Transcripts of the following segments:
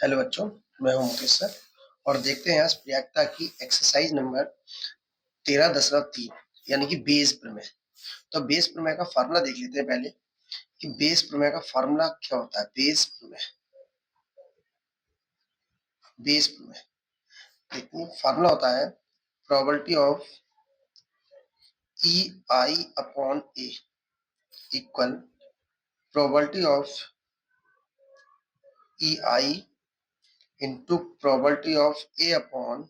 Hello बच्चों, मैं हूं मुकेश सर और देखते हैं आज प्रियंका की एक्सरसाइज नंबर 13.3 यानी कि बेस प्रमेय। तो बेस प्रमेय का फार्मूला देख लेते हैं पहले कि बेस प्रमेय का फार्मूला क्या होता है। बेस प्रमेय देखिए, फार्मूला होता है probability of E I upon A equal probability of E I into probability of A upon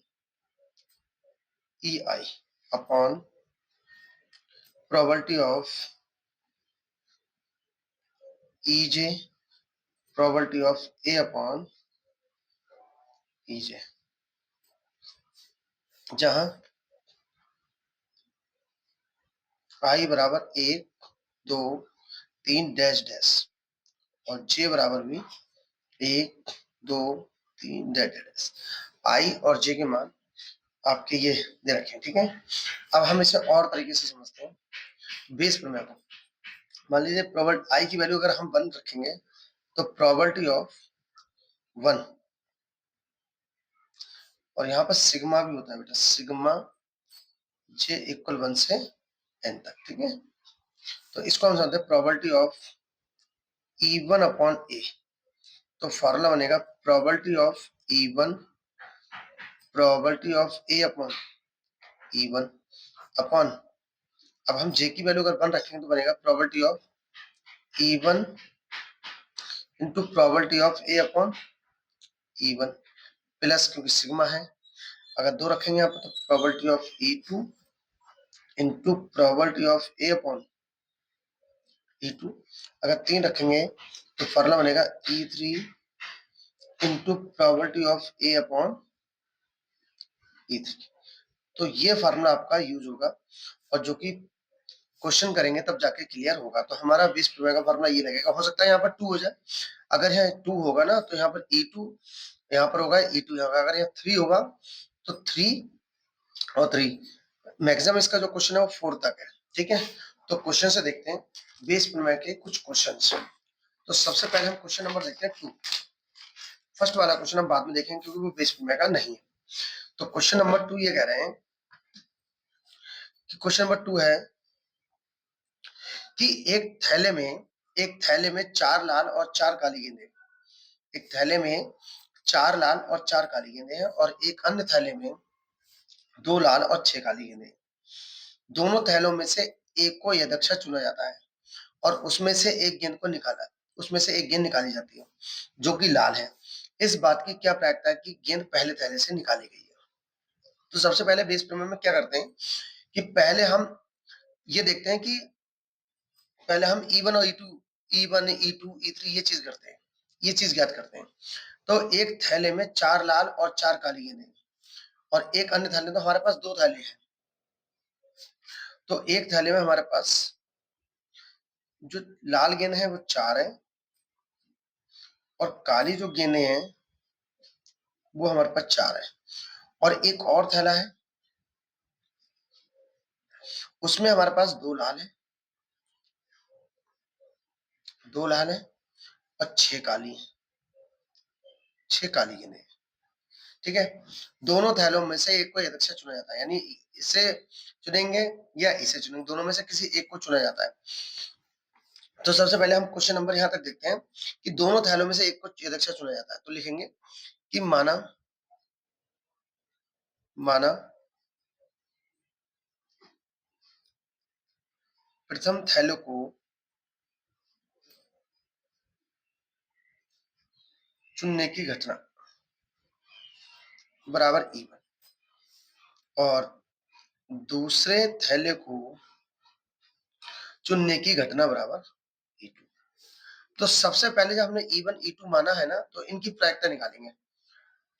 E I upon probability of E J probability of A upon E J, जहां I बराबर 1 2 3 dash dash और जे बराबर भी 1 2 3 dash dash. आई और जे के मान आपके ये दे रखे हैं, ठीक है। अब हम इसे और तरीके से समझते हैं बेस प्रमेय को। मान लीजिए प्रोबेबिलिटी आई की वैल्यू अगर हम 1 रखेंगे तो प्रोबेबिलिटी ऑफ 1, और यहाँ पर सिग्मा भी होता है बेटा, सिग्मा जे इक्वल 1 से n तक, ठीक है। तो इसको हम समझते हैं प्रोबेबिलिटी ऑफ E1 अपॉन ए। तो फॉर्मूला बनेगा probability of E1 probability of A upon E1 upon, अब हम जे की वैल्यू अगर 1 रखेंगे तो बनेगा probability of E1 into probability of A upon E1 plus, क्योंकि सिग्मा है, अगर 2 रखेंगे यहाँ पर तो probability of E2 into probability of A upon E2। अगर 3 रखेंगे तो फॉर्मूला बनेगा E3 into probability of A upon E3। तो ये फार्मूला आपका यूज होगा और जो कि क्वेश्चन करेंगे तब जाके क्लियर होगा। तो हमारा बेस प्रमेय का फार्मूला ये लगेगा। हो सकता है यहाँ पर 2 हो जाए, अगर यहाँ 2 होगा ना तो यहाँ पर E2 यहाँ पर होगा, E2 यहाँ, अगर यहाँ 3 होगा तो 3 और 3, मैक्सिमम इसका जो क्वेश्चन है वो 4 तक है, ठीक है। तो क्वेश्चन से देखते हैं बेस प्रमेय के कुछ क्वेश्चन। तो सबसे पहले हम क्वेश्चन नंबर देखते हैं 2। फर्स्ट वाला क्वेश्चन हम बाद में देखेंगे क्योंकि वो बेस प्रमेय का नहीं है। तो क्वेश्चन नंबर 2 ये कह रहे हैं कि क्वेश्चन नंबर 2 है कि एक थैले में 4 लाल और 4 काली गेंदें, एक थैले में 4 लाल और 4 काली गेंदें हैं और एक अन्य थैले में 2 लाल और 6 काली गेंदें। दोनों थैलों में से एक को यदक्षा चुना जाता है और उसमें से एक गेंद निकाली जाती है जो कि लाल है। इस बात की क्या प्रायिकता है कि गेंद पहले थैले से निकाली गई है। तो सबसे पहले बेस प्रमेय में क्या करते हैं कि पहले हम ये देखते हैं कि पहले हम E1 और E1 E2 E3 ये चीज करते हैं, ये चीज ज्ञात करते हैं। तो एक थैले में 4 लाल और 4 काली गेंदें और एक अन्य थैले में, तो हमारे पास 2 थैले हैं। तो एक थैले में हमारे पास जो लाल गेंद है वो 4 है और काली जो गेंदें हैं वो हमारे पास 4 है। और एक और थैला है उसमें हमारे पास 2 लाल है, 2 लाल है और 6 काली है, 6 काली गेंदें, ठीक है। दोनों थैलों में से एक को यदक्षा चुना जाता है, यानी इसे चुनेंगे या इसे चुनेंगे, दोनों में से किसी एक को चुना जाता है। तो सबसे पहले हम क्वेश्चन नंबर यहां तक देखते हैं कि दोनों थैलों में से एक को यदक्षा चुना जाता है। तो लिखेंगे कि माना प्रथम थैले को चुनने की घटना बराबर E1 और दूसरे थैले को चुनने की घटना बराबर E2। तो सबसे पहले जब हमने E1 E2 माना है ना तो इनकी प्रायिकता निकालेंगे।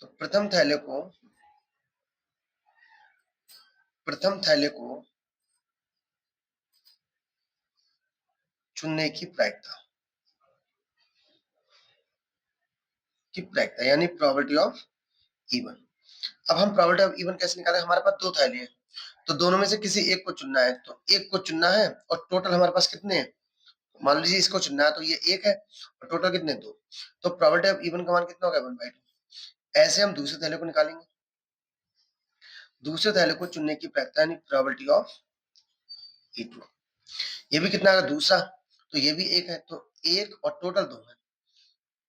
तो प्रथम थैले को चुनने की प्रायिकता यानी प्रोबेबिलिटी ऑफ E1। अब हम प्रोबेबिलिटी ऑफ E1 कैसे निकालें, हमारे पास 2 थैले हैं तो दोनों में से किसी एक को चुनना है। तो एक को चुनना है और टोटल हमारे पास कितने हैं, मान लीजिए इसको चुनना है तो ये 1 है और टोटल कितने 2, तो प्रोबेबिलिटी ऑफ इवन का मान कितना होगा 1/2। ऐसे हम दूसरे थैले को निकालेंगे। दूसरे थैले को चुनने की प्रायिकता यानी प्रोबेबिलिटी ऑफ E2, ये भी कितना है दूसरा, तो ये भी 1 है, तो 1 और टोटल 2 है।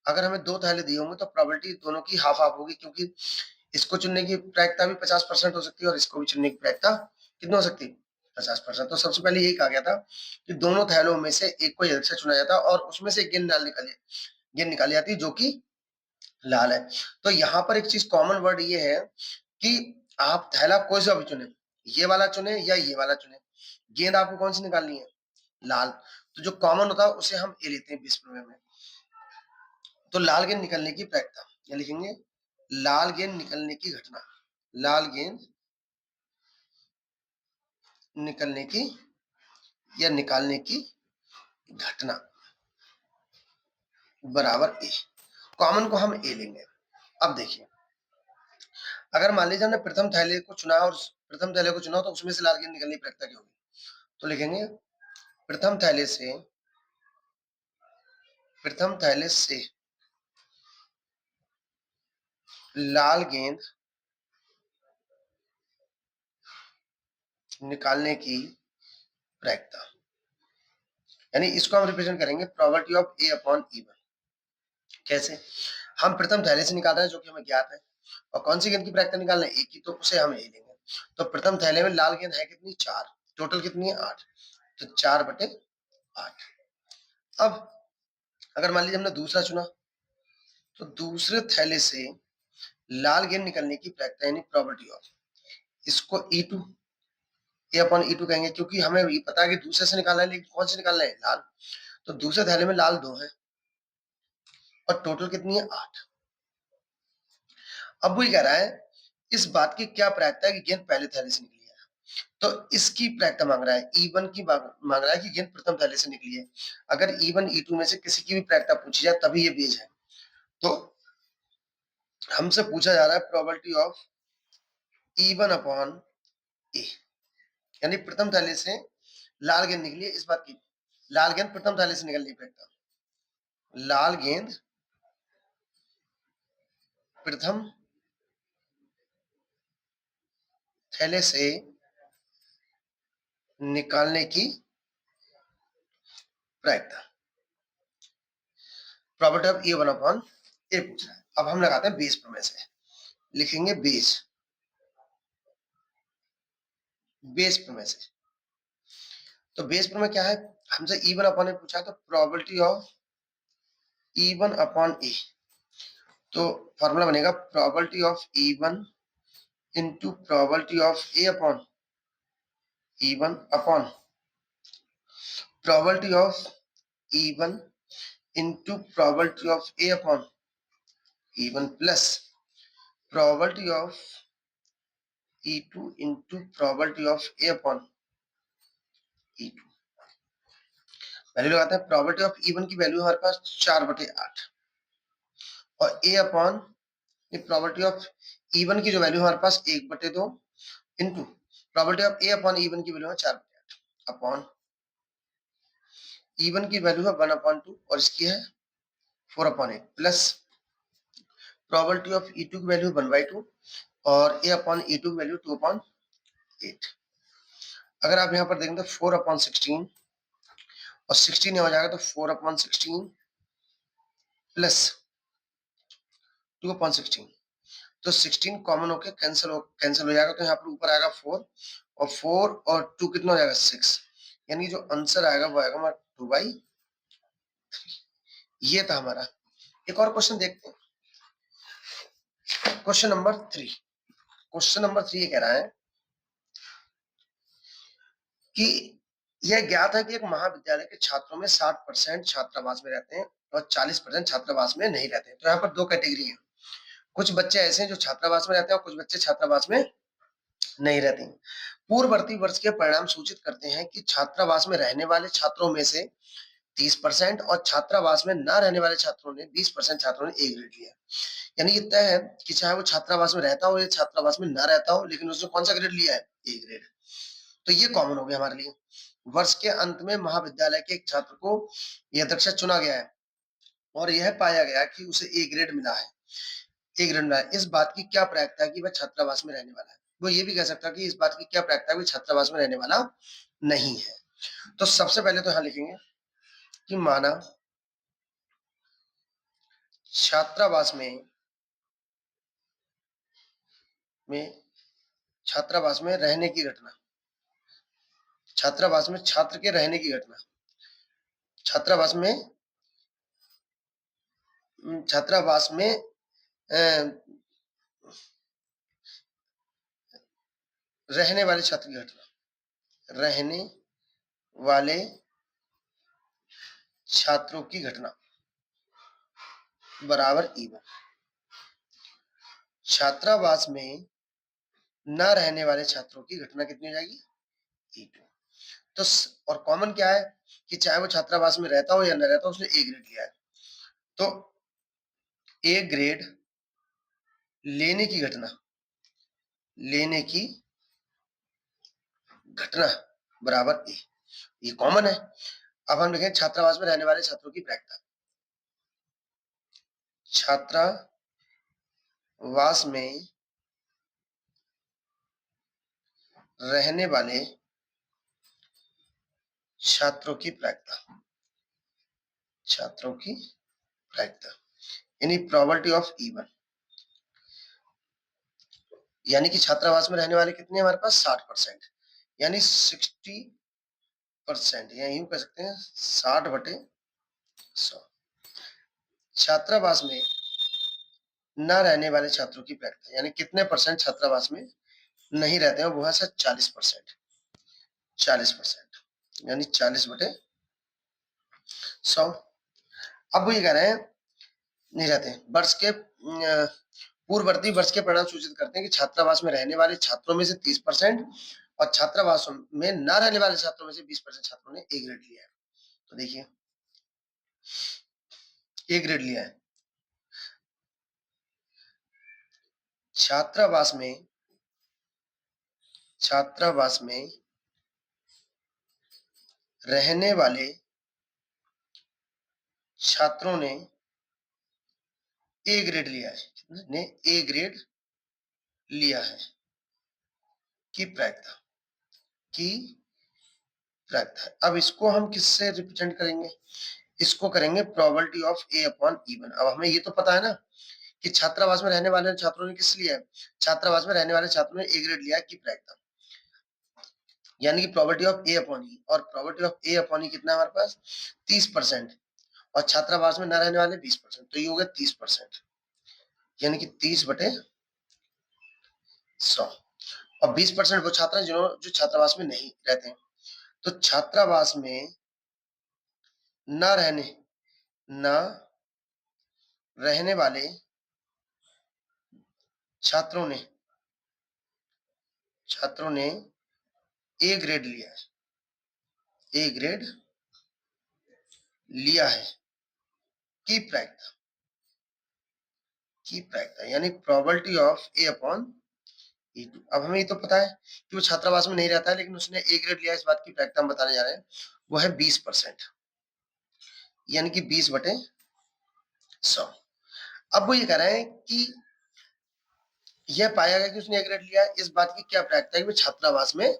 अगर हमें 2 थैले दिए होंगे तो प्रोबेबिलिटी दोनों की हाफ हाफ होगी, क्योंकि इसको चुनने की प्रायिकता भी 50% हो सकती है और इसको भी चुनने की प्रायिकता कितनी हो सकती है 50%। तो सबसे पहले यही कहा गया था कि दोनों थैलों में से एक को अलग से चुना जाता है और उसमें से गेंद निकाली जाती है जो कि लाल है। तो यहाँ पर एक चीज कॉमन वर्ड ये है कि आप थैला कोई सा भी चुने, ये वाला चुने या ये वाला चुने, गेंद आपको कौन सी निकालनी है लाल। तो जो कॉमन होता है उसे हम ए लेते हैं 20 में। तो लाल गेंद निकलने की प्रायिकता या लिखेंगे लाल गेंद निकलने की घटना, लाल गेंद निकलने की या निकालने की घटना बराबर ए। कॉमन को हम ए लेंगे। अब देखिए अगर मान लीजिए हमने प्रथम थैले को चुना और प्रथम थैले को चुना तो उसमें से लाल गेंद निकलने की प्रायिकता क्या होगी, तो लिखेंगे प्रथम थैले से लाल गेंद निकालने की प्रायिकता, यानी इसको हम रिप्रेजेंट करेंगे probability of A upon E1. कैसे, हम प्रथम थैले से निकाल रहे हैं जो कि हमें ज्ञात है और कौन सी गेंद की प्रायिकता निकालना है ए की, तो उसे हम ए लेंगे। तो प्रथम थैले में लाल गेंद है कितनी 4, टोटल कितनी है 8, तो 4/8। अब अगर मान लीजिए हमने दूसरा चुना तो दूसरे थैले से लाल गेंद निकलने की प्रायिकता यानी प्रोबेबिलिटी ऑफ, इसको E2 ए अपॉन E2 कहेंगे, क्योंकि हमें ये पता है कि दूसरे से निकालना है लेकिन कौन से निकालना है लाल। तो दूसरे थैले में लाल 2 है और टोटल कितनी है 8। अब वो ये कह रहा है इस बात की क्या प्रायिकता है कि गेंद पहले थैले से निकली है, तो इसकी प्रायिकता मांग रहा है E1 की मांग रहा है कि गेंद प्रथम थैले से निकली है। अगर E1 E2 में से किसी की भी प्रायिकता पूछी जाए तभी ये बेज है। तो हमसे पूछा जा रहा है प्रोबेबिलिटी ऑफ E1 अपॉन ए, यानी प्रथम थैले से लाल गेंद निकली है, इस बात की लाल गेंद प्रथम थैले से निकलने की प्रायिकता, लाल गेंद प्रथम थैले से निकालने की प्रायिकता, प्रोबेबिलिटी ऑफ E1 अपॉन ए पूछ रहा है। अब हम लगाते हैं बेस प्रमेय से, लिखेंगे बेस प्रमेय से। तो बेस प्रमेय क्या है, हमसे E1 अपॉन ए पूछा है तो प्रोबेबिलिटी ऑफ E1 अपॉन ए, तो फॉर्मूला बनेगा probability of E1 into probability of A upon E1 upon probability of E1 into probability of A upon E1 plus probability of E2 into probability of A upon E2। Value लगाते हैं, probability of E1 की value हमारे पास 4/8 और ए upon probability of E1 की जो value हमारे पास 1/2 into probability of A upon E1 की value है 4/8 अपॉन E1 की वैल्यू है 1/2 और इसकी है 4/8 प्लस प्रोबेबिलिटी ऑफ E2 की वैल्यू 1/2 और ए अपॉन E2 की वैल्यू 2/8। अगर आप यहाँ पर देखें तो 4/16 और 16 हो जाएगा तो 4/16 प्लस 2/16, तो 16 कॉमन होके कैंसिल हो जाएगा, तो यहाँ पर ऊपर आएगा 4 और 4 और 2 कितना हो जाएगा 6, यानी जो आंसर आएगा वो आएगा हमारा 2/3। ये था हमारा। एक और क्वेश्चन देखते हैं, क्वेश्चन नंबर 3। क्वेश्चन नंबर 3 ये कह रहा है कि यह ज्ञात है कि एक महाविद्यालय के छात्रों में 60% छात्रावास में रहते हैं और 40% छात्रावास में नहीं रहते हैं। तो यहाँ पर दो कैटेगरी है, कुछ बच्चे ऐसे हैं जो छात्रावास में रहते हैं और कुछ बच्चे छात्रावास में नहीं रहते हैं। पूर्ववर्ती वर्ष के परिणाम सूचित करते हैं कि छात्रावास में रहने वाले छात्रों में से 30% और छात्रावास में न रहने वाले छात्रों ने 20% छात्रों ने ए ग्रेड लिया। यानी ये तय है कि चाहे वो छात्रावास में रहता हो या छात्रावास में न रहता हो, लेकिन उसने कौन सा ग्रेड लिया है, ए ग्रेड। तो ये कॉमन हो गया हमारे लिए। वर्ष के अंत में महाविद्यालय के एक छात्र को यह अध्यक्ष चुना गया है और यह पाया गया कि उसे ए ग्रेड मिला है, ए ग्रेड मिला है, इस बात की क्या प्रायिकता है कि वह छात्रावास में रहने वाला है? वो ये भी कह सकता है कि इस बात की क्या प्रायिकता है कि छात्रावास में रहने वाला नहीं है। तो सबसे पहले तो यहां लिखेंगे कि माना छात्रावास में छात्रावास में रहने की घटना, छात्रावास में छात्र के रहने की घटना, छात्रावास में छात्रावास में रहने वाले छात्र की घटना, रहने वाले छात्रों की घटना बराबर E1। छात्रावास में न रहने वाले छात्रों की घटना कितनी हो जाएगी? E2। तो और कॉमन क्या है कि चाहे वो छात्रावास में रहता हो या न रहता हो, उसने ए ग्रेड लिया है, तो ए ग्रेड लेने की घटना, लेने की घटना बराबर ए, ये कॉमन है। अब हम लिखें छात्रावास में रहने वाले छात्रों की प्रायिकता, छात्रावास में रहने वाले छात्रों की प्रायिकता, छात्रों की प्रायिकता यानी प्रोबेबिलिटी ऑफ E1, यानी कि छात्रावास में रहने वाले कितने हमारे पास 60%, यानी 60%, या यूं कह सकते हैं 60/100। छात्रावास में न रहने वाले छात्रों की प्रायिकता यानी कितने परसेंट छात्रावास में नहीं रहते हैं, वो है सर 40%, 40%, यानी 40/100। अब वो ये कह रहे हैं नहीं रहते हैं, वर्ष के पूर्ववर्ती वर्ष के परिणाम सूचित करते हैं कि छात्रावास में रहने वाले छात्रों में से 30% और छात्रावास में न रहने वाले छात्रों में से 20% छात्रों ने ए ग्रेड लिया है। तो देखिए ए ग्रेड लिया है। छात्रावास में रहने वाले छात्रों ने ए ग्रेड लिया है, ने ए ग्रेड लिया है की प्रायिकता, की प्रायिकता। अब इसको हम किससे रिप्रेजेंट करेंगे? इसको करेंगे probability of A upon E1। अब हमें ये तो पता है ना कि छात्रावास में रहने वाले छात्रों ने किस लिया है, छात्रावास में रहने वाले छात्रों ने ए ग्रेड लिया है की प्रायिकता, यानी कि प्रोबेबिलिटी ऑफ ए अपॉन ई, और प्रोबेबिलिटी ऑफ ए अपॉन ई कितना है हमारे पास 30%, और छात्रावास में न रहने वाले 20%, तो ये हो गया 30%, यानी कि 30/100। और 20% वो छात्र हैं जो छात्रावास में नहीं रहते हैं। तो छात्रावास में न रहने वाले छात्रों ने ए ग्रेड लिया है, ए ग्रेड लिया है की प्रायिकता यानी probability of A upon E2। अब हमें ये तो पता है कि वो छात्रावास में नहीं रहता है, लेकिन उसने ए ग्रेड लिया, इस बात की प्रायिकता हम बताने जा रहे हैं, वो है 20%, यानी कि 20/100। अब वो ये कह रहे हैं कि यह पाया गया कि उसने ए ग्रेड लिया है, इस बात की क्या प्रायिकता है कि वो छात्रावास में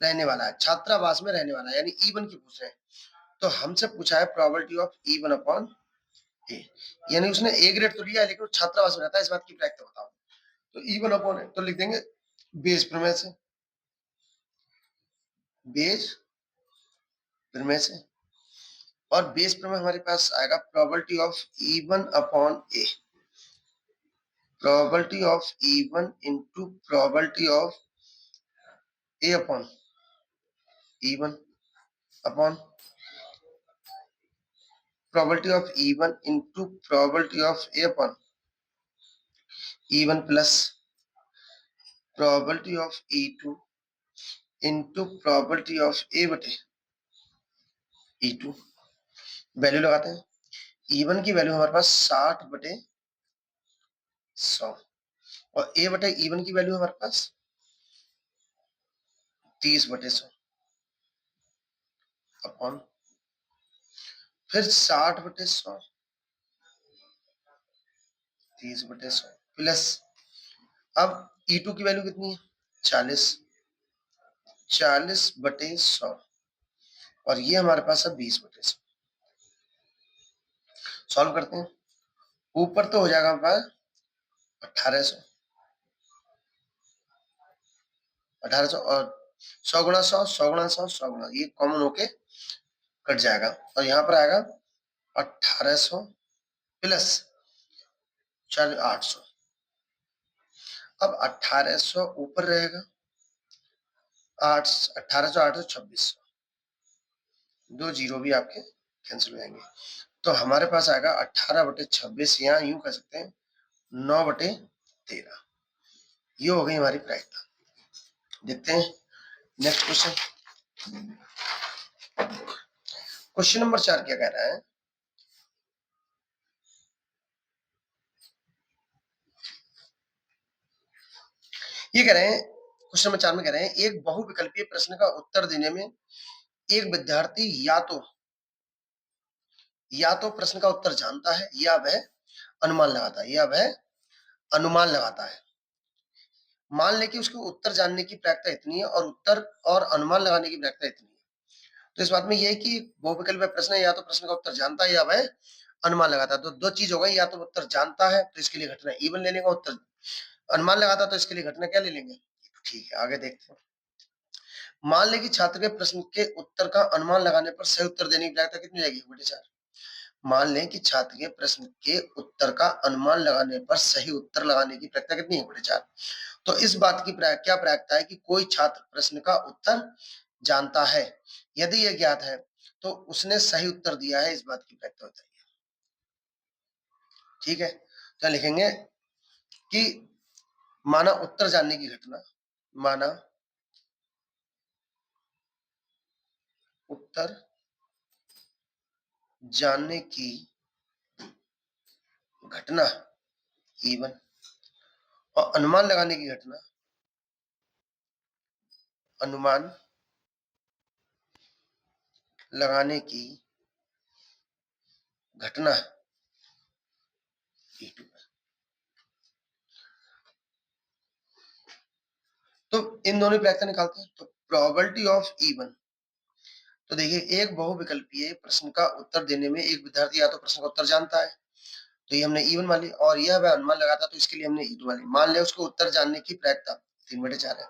रहने वाला है, छात्रावास में रहने वाला है, यानी E1 की पूछ रहे हैं। तो हमसे पूछा है प्रोबेबिलिटी ऑफ E1 अपॉन ए, यानी उसने ए ग्रेड तो लिया है लेकिन वो छात्रावास में रहता है, इस बात की प्रायिकता बताओ। तो E1 अपॉन ए तो लिख देंगे बेस प्रमेय से, बेस प्रमेय से, और बेस प्रमेय हमारे पास आएगा probability of E1 upon A, probability of E1 into probability of A upon E1 upon probability of E1 into probability of A upon E1 plus probability of E2 into probability of A बटे E2। Value लगाते हैं, E1 की value हमारे पास 60/100 और ए बटे E1 की value हमारे पास 30/100। Upon फिर 60/100 30/100 प्लस अब E2 की वैल्यू कितनी है 40 40/100 और ये हमारे पास है 20/100। सॉल्व करते हैं। ऊपर तो हो जाएगा हमारे पास 1800 और 100 गुणा 100 ये कॉमन होके कट जाएगा और यहाँ पर आएगा 1800 प्लस 800। अब 1800 ऊपर रहेगा 1800 800 2600 दो जीरो भी आपके कैंसिल हो जाएंगे तो हमारे पास आएगा 18/26 यहाँ यूं कर सकते हैं 9/13 ये हो गई हमारी प्रायिकता। देखते हैं नेक्स्ट क्वेश्चन। क्वेश्चन नंबर 4 क्या कह रहा है ये कह रहे हैं क्वेश्चन नंबर 4 में कह रहे हैं एक बहुविकल्पीय प्रश्न का उत्तर देने में एक विद्यार्थी या तो प्रश्न का उत्तर जानता है या वह अनुमान लगाता है मान ले कि उसके उत्तर जानने की प्रायिकता इतनी है और उत्तर और अनुमान लगाने की प्रायिकता इतनी है। तो इस बात में यह है कि बहुविकल्पीय प्रश्न है या तो प्रश्न का उत्तर जानता है या वह अनुमान लगाता है। तो दो चीज हो गई या तो उत्तर जानता है तो इसके लिए घटना इवन ले लेंगे उत्तर अनुमान लगाता तो इसके लिए घटना क्या ले लेंगे। ठीक है आगे देखते हैं। मान ले कि छात्र के प्रश्न के उत्तर का अनुमान लगाने पर सही उत्तर देने की प्रायिकता कितनी जाएगी 1/4। मान लें कि छात्र के प्रश्न के उत्तर का अनुमान लगाने पर सही उत्तर लगाने की प्रायिकता कितनी है 1/4। तो इस बात की क्या प्रायिकता है कि कोई छात्र प्रश्न का उत्तर जानता है यदि यह ज्ञात है तो उसने सही उत्तर दिया है इस बात की प्रायिकता होती है। ठीक है तो लिखेंगे कि माना उत्तर जानने की घटना माना उत्तर जानने की घटना E1 और अनुमान लगाने की घटना अनुमान लगाने की घटना E2। तो इन दोनों की प्रायिकता निकालते हैं तो प्रोबेबिलिटी ऑफ E1 तो देखिए एक बहुविकल्पीय प्रश्न का उत्तर देने में एक विद्यार्थी या तो प्रश्न का उत्तर जानता है तो ये हमने E1 वाली और यह वह अनुमान लगाता तो इसके लिए हमने E2 वाली। मान लिया उसको उत्तर जानने की प्रायिकता 3/4 है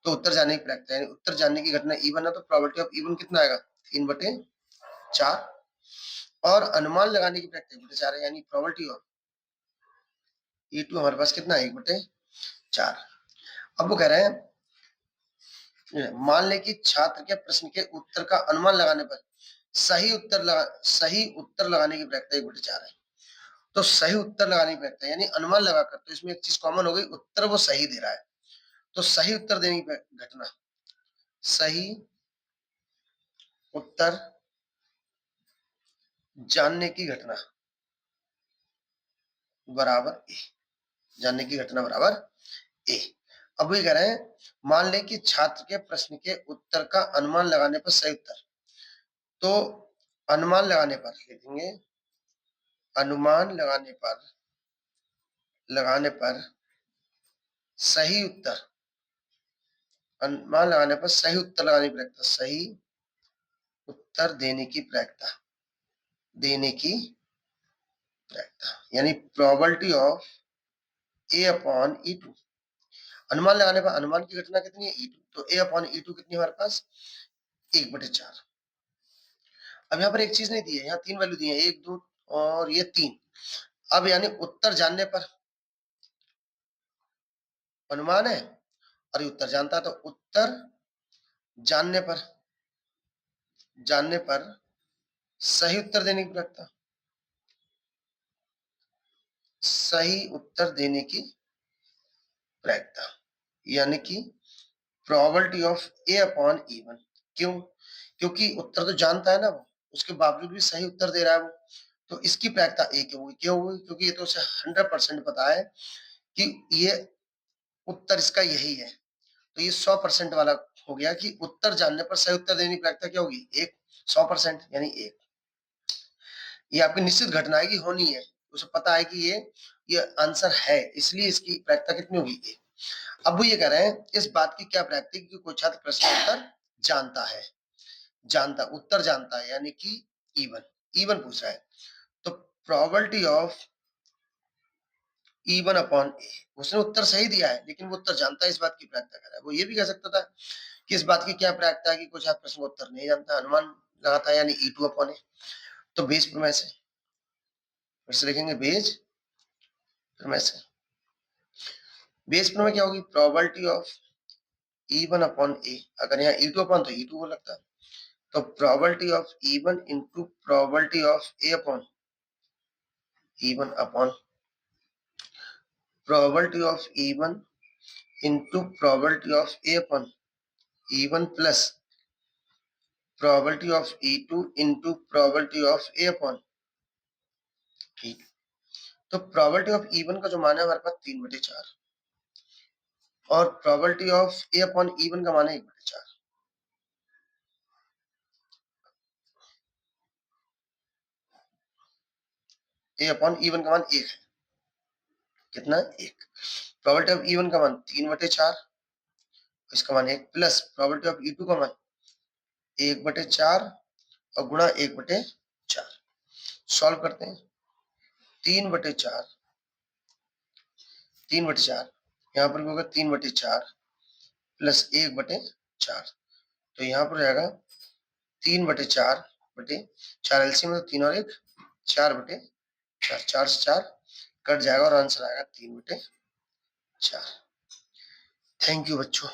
तो उत्तर जानने की प्रायिकता यानी उत्तर जानने की घटना E1 है तो प्रोबेबिलिटी ऑफ E1 कितना आएगा 3/4 और अनुमान लगाने की प्रायिकता 1/4 है यानी प्रोबेबिलिटी ऑफ E2 हमारे पास कितना है 1/4। अब वो कह रहे हैं मान ले कि छात्र के प्रश्न के उत्तर का अनुमान लगाने पर सही उत्तर लगाने की प्रायिकता 1/4 है। तो सही उत्तर लगाने की प्रायिकता यानी अनुमान लगाकर तो इसमें एक चीज कॉमन हो गई उत्तर वो सही दे रहा है तो सही उत्तर देने की घटना सही उत्तर जानने की घटना बराबर ए जानने की घटना बराबर ए। अब ये कह रहे हैं मान लें कि छात्र के प्रश्न के उत्तर का अनुमान लगाने पर सही उत्तर तो अनुमान लगाने पर लिखेंगे अनुमान लगाने पर सही उत्तर अनुमान लगाने पर सही उत्तर लगाने की प्रायिकता सही उत्तर देने की प्रायिकता यानी प्रोबेबिलिटी ऑफ A/E2 अनुमान लगाने पर अनुमान की घटना कितनी है E2 तो A/E2 कितनी हमारे पास 1/4। अब यहाँ पर एक चीज नहीं दी है यहाँ 3 वैल्यू दी है 1 2 और ये 3। अब यानी उत्तर जानने पर अनुमान है और ये उत्तर जानता है तो उत्तर जानने पर सही उत्तर देने की प्रायिकता सही उत्तर देने की प्रायिकता यानी कि प्रोबेबिलिटी ऑफ A/E1 क्यों क्योंकि उत्तर तो जानता है ना वो उसके बावजूद भी सही उत्तर दे रहा है वो तो इसकी प्रायिकता ए क्यों हुई क्योंकि ये तो उसे 100% पता है कि ये उत्तर इसका यही है तो ये 100% वाला हो गया कि उत्तर जानने पर सही उत्तर देने की प्रायिकता क्या होगी 1 100% यानी 1। ये आपकी निश्चित घटना है कि होनी है, उसे पता है कि ये आंसर है, इसलिए इसकी प्रायिकता कितनी होगी 1। अब वो ये कह रहे हैं इस बात की क्या प्रायिकता कि कोई छात्र प्रश्न उत्तर जानता है, उत्तर जानता है यानी कि इवन पूछ रहा है। तो प्रोबेबिलिटी ऑफ इवन अपॉन ए, उसने उत्तर सही दिया है लेकिन वो उत्तर जानता है, इस बात की प्रायिकता कर रहा है। वो ये भी कह सकता था कि इस बात की क्या प्रायिकता है कि कुछ छात्र प्रश्न उत्तर नहीं जानता, अनुमान लगाता है यानी E2 अपॉन ए। तो बेस प्रमेय से फिर से लिखेंगे, बेस प्रमेय से। बेस प्रमेय क्या होगी, प्रोबेबिलिटी ऑफ E1 अपॉन ए, अगर यहाँ E2 अपॉन तो E2 को लगता है, तो probability of E1 into probability of A upon E1 upon probability of E1 into probability of A upon E1 plus probability of E2 into probability of A upon E2। तो probability of E1 का जो मान है हमारे पास 3/4 और probability of A upon E1 का मान है 1/4। ए अपॉन E1 का मान 1 है, कितना 1। प्रोबेबिलिटी ऑफ E1 का मान 3/4, इसका मान 1 प्लस प्रोबेबिलिटी ऑफ E2 का मान 1/4 और गुणा 1/4। सॉल्व करते हैं, 3/4 यहाँ पर भी होगा 3/4 प्लस 1/4, तो यहाँ पर जाएगा 3/4 एलसीएम में, तो 3 और 1 4/4, 4 से 4 कट जाएगा और आंसर आएगा 3/4। थैंक यू बच्चों।